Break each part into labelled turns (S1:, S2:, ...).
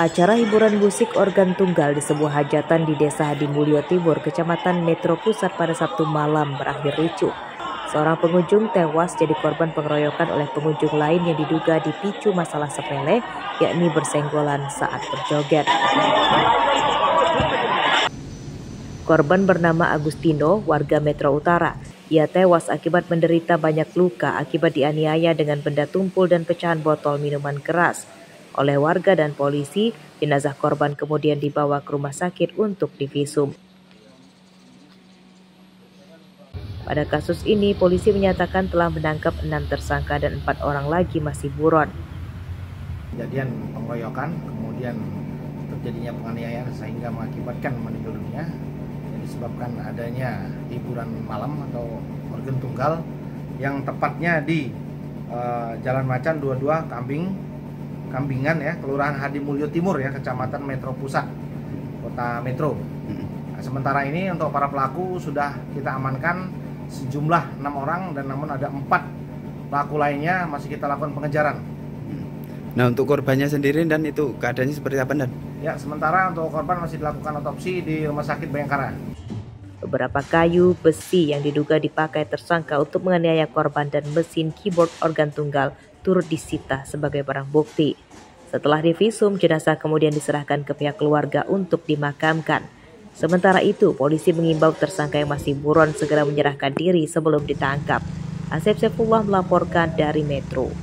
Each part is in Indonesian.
S1: Acara hiburan musik organ tunggal di sebuah hajatan di Desa Hadimulyo Timur, Kecamatan Metro Pusat pada Sabtu malam berakhir ricuh. Seorang pengunjung tewas jadi korban pengeroyokan oleh pengunjung lain yang diduga dipicu masalah sepele, yakni bersenggolan saat berjoget. Korban bernama Agustino, warga Metro Utara. Ia tewas akibat menderita banyak luka akibat dianiaya dengan benda tumpul dan pecahan botol minuman keras. Oleh warga dan polisi, jenazah korban kemudian dibawa ke rumah sakit untuk divisum. Pada kasus ini, polisi menyatakan telah menangkap 6 tersangka dan 4 orang lagi masih buron.
S2: Kejadian pengeroyokan, kemudian terjadinya penganiayaan sehingga mengakibatkan meninggal dunia yang disebabkan adanya hiburan malam atau organ tunggal yang tepatnya di Jalan Macan 22 Kambingan ya, Kelurahan Hadimulyo Timur ya, Kecamatan Metro Pusat, Kota Metro. Nah, sementara ini untuk para pelaku sudah kita amankan sejumlah 6 orang dan namun ada 4 pelaku lainnya masih kita lakukan pengejaran.
S3: Nah, untuk korbannya sendiri dan itu keadaannya seperti apa, Dan?
S2: Ya, sementara untuk korban masih dilakukan otopsi di Rumah Sakit Bayangkara.
S1: Beberapa kayu, besi yang diduga dipakai tersangka untuk menganiaya korban dan mesin keyboard organ tunggal turut disita sebagai barang bukti. Setelah divisum, jenazah kemudian diserahkan ke pihak keluarga untuk dimakamkan. Sementara itu, polisi mengimbau tersangka yang masih buron segera menyerahkan diri sebelum ditangkap. Asep Saifullah melaporkan dari Metro.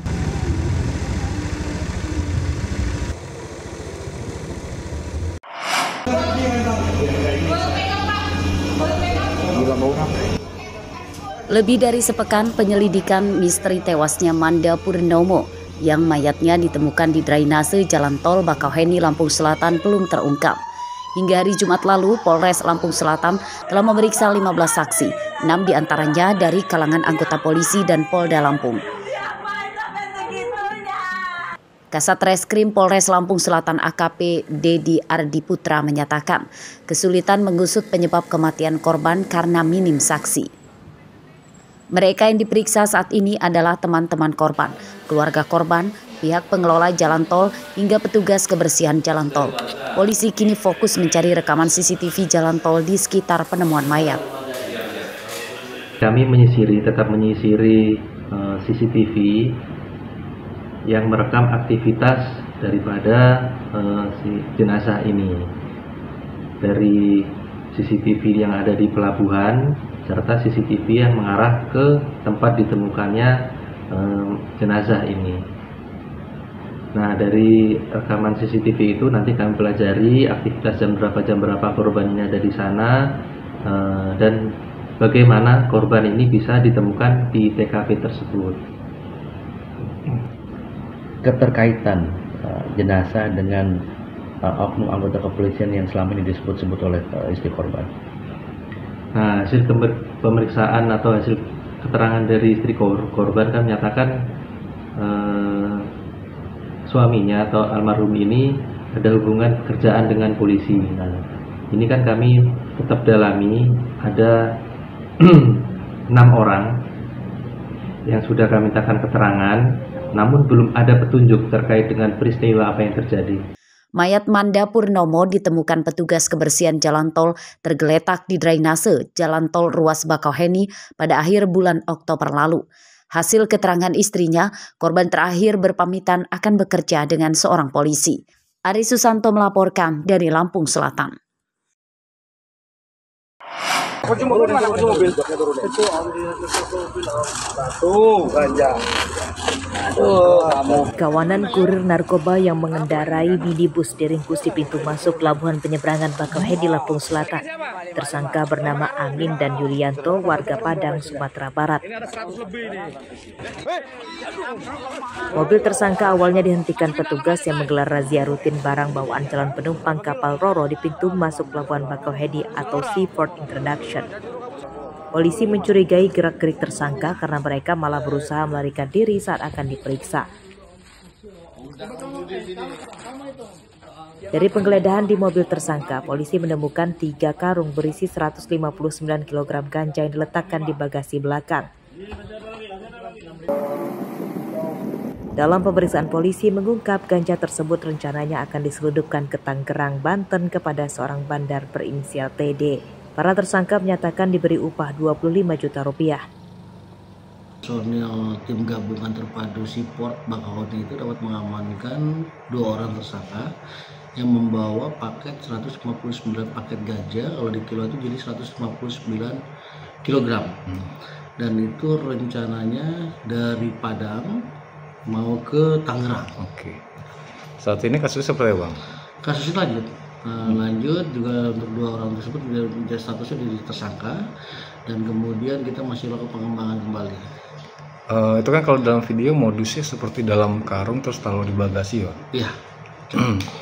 S4: Lebih dari sepekan penyelidikan misteri tewasnya Manda Purnomo yang mayatnya ditemukan di drainase Jalan Tol Bakauheni, Lampung Selatan belum terungkap. Hingga hari Jumat lalu, Polres Lampung Selatan telah memeriksa 15 saksi, 6 diantaranya dari kalangan anggota polisi dan Polda Lampung. Kasat Reskrim Polres Lampung Selatan AKP Dedi Ardi Putra menyatakan kesulitan mengusut penyebab kematian korban karena minim saksi. Mereka yang diperiksa saat ini adalah teman-teman korban, keluarga korban, pihak pengelola jalan tol, hingga petugas kebersihan jalan tol. Polisi kini fokus mencari rekaman CCTV jalan tol di sekitar penemuan mayat.
S5: Kami tetap menyisiri CCTV yang merekam aktivitas daripada si jenazah ini. Dari CCTV yang ada di pelabuhan serta CCTV yang mengarah ke tempat ditemukannya jenazah ini. Nah, dari rekaman CCTV itu nanti kami pelajari aktivitas jam berapa korban ini ada di sana dan bagaimana korban ini bisa ditemukan di TKP tersebut.
S6: Keterkaitan jenazah dengan oknum anggota kepolisian yang selama ini disebut-sebut oleh istri korban.
S5: Nah, hasil pemeriksaan atau hasil keterangan dari istri korban kan menyatakan suaminya atau almarhum ini ada hubungan pekerjaan dengan polisi. Nah, ini kan kami tetap dalami, ada 6 orang yang sudah kami mintakan keterangan, namun belum ada petunjuk terkait dengan peristiwa apa yang terjadi.
S4: Mayat Manda Purnomo ditemukan petugas kebersihan jalan tol tergeletak di drainase Jalan Tol Ruas Bakauheni pada akhir bulan Oktober lalu. Hasil keterangan istrinya, korban terakhir berpamitan akan bekerja dengan seorang polisi. Ari Susanto melaporkan dari Lampung Selatan.
S1: Kawanan kurir narkoba yang mengendarai minibus diringkus di pintu masuk pelabuhan penyeberangan Bakauheni, Lampung Selatan. Tersangka bernama Amin dan Yulianto, warga Padang, Sumatera Barat. Mobil tersangka awalnya dihentikan petugas yang menggelar razia rutin barang bawaan calon penumpang kapal Roro di pintu masuk pelabuhan Bakauheni atau Seaport Introduction. Polisi mencurigai gerak-gerik tersangka karena mereka malah berusaha melarikan diri saat akan diperiksa. Dari penggeledahan di mobil tersangka, polisi menemukan 3 karung berisi 159 kg ganja yang diletakkan di bagasi belakang. Dalam pemeriksaan polisi mengungkap ganja tersebut rencananya akan diselundupkan ke Tangerang, Banten kepada seorang bandar berinisial TD. Para tersangka menyatakan diberi upah 25 juta rupiah.
S2: Personil tim gabungan terpadu Siport Bakahuni itu dapat mengamankan 2 orang tersangka yang membawa paket 159 paket ganja, kalau di kilo itu jadi 159 kg. Dan itu rencananya dari Padang mau ke Tangerang.
S7: Oke. Saat ini kasusnya seperti apa, Bang?
S2: Kasusnya lanjut. Lanjut juga untuk 2 orang tersebut statusnya jadi tersangka, dan kemudian kita masih lakukan pengembangan kembali.
S7: Itu kan kalau dalam video modusnya seperti dalam karung terus taruh di bagasi, Pak?
S2: Iya.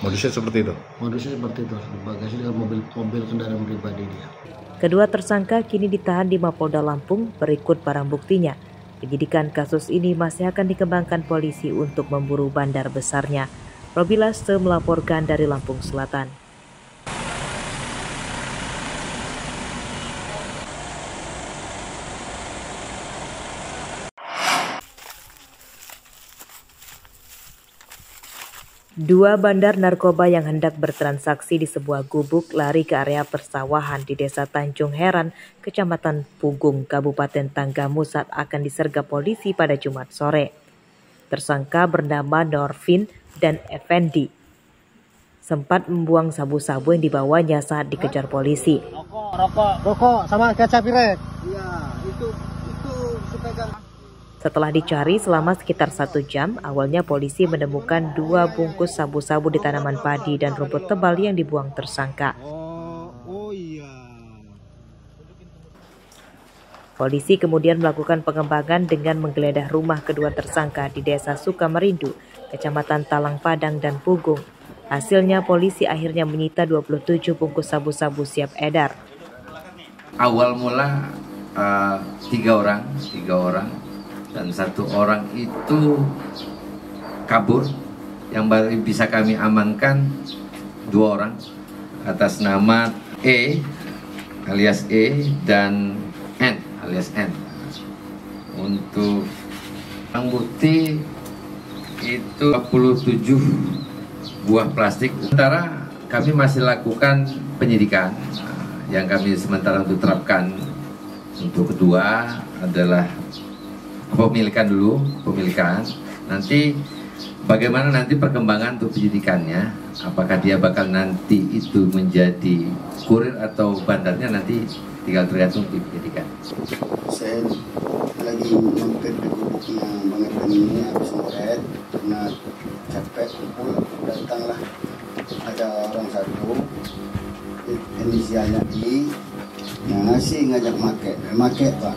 S7: Modusnya seperti itu?
S2: Modusnya seperti itu, di bagasi dengan mobil kendaraan pribadi dia.
S1: Kedua tersangka kini ditahan di Mapolda Lampung berikut barang buktinya. Penyidikan kasus ini masih akan dikembangkan polisi untuk memburu bandar besarnya. Robi Laste melaporkan dari Lampung Selatan. Dua bandar narkoba yang hendak bertransaksi di sebuah gubuk lari ke area persawahan di Desa Tanjung Heran, Kecamatan Pugung, Kabupaten Tanggamus saat akan disergap polisi pada Jumat sore. Tersangka bernama Norvin dan Effendi sempat membuang sabu-sabu yang dibawanya saat dikejar polisi.
S8: Rokok sama kaca piret. Iya, itu pegang.
S1: Setelah dicari selama sekitar 1 jam, awalnya polisi menemukan 2 bungkus sabu-sabu di tanaman padi dan rumput tebal yang dibuang tersangka.
S8: Oh iya.
S1: Polisi kemudian melakukan pengembangan dengan menggeledah rumah kedua tersangka di Desa Sukamerindu, Kecamatan Talang Padang dan Pugung. Hasilnya polisi akhirnya menyita 27 bungkus sabu-sabu siap edar.
S9: Awal mula 3 orang dan 1 orang itu kabur. Yang baru bisa kami amankan 2 orang atas nama E alias E dan N alias N. Untuk barang bukti itu 27 buah plastik. Sementara kami masih lakukan penyidikan. Yang kami sementara untuk terapkan untuk kedua adalah pemilikan dulu, nanti bagaimana nanti perkembangan untuk penyidikannya, apakah dia bakal nanti itu menjadi kurir atau bandarnya, nanti tinggal tergantung di penyidikan.
S8: Saya lagi mampir di gubuknya Bang Evan ini habis ngoret karena capek kumpul, datanglah ada orang satu inisialnya I yang ngasih ngajak make Pak.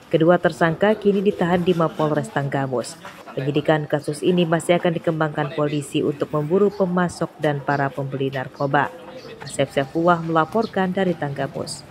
S1: Kedua tersangka kini ditahan di Mapolres Tanggamus. Penyidikan kasus ini masih akan dikembangkan polisi untuk memburu pemasok dan para pembeli narkoba. Asep Sefullah melaporkan dari Tanggamus.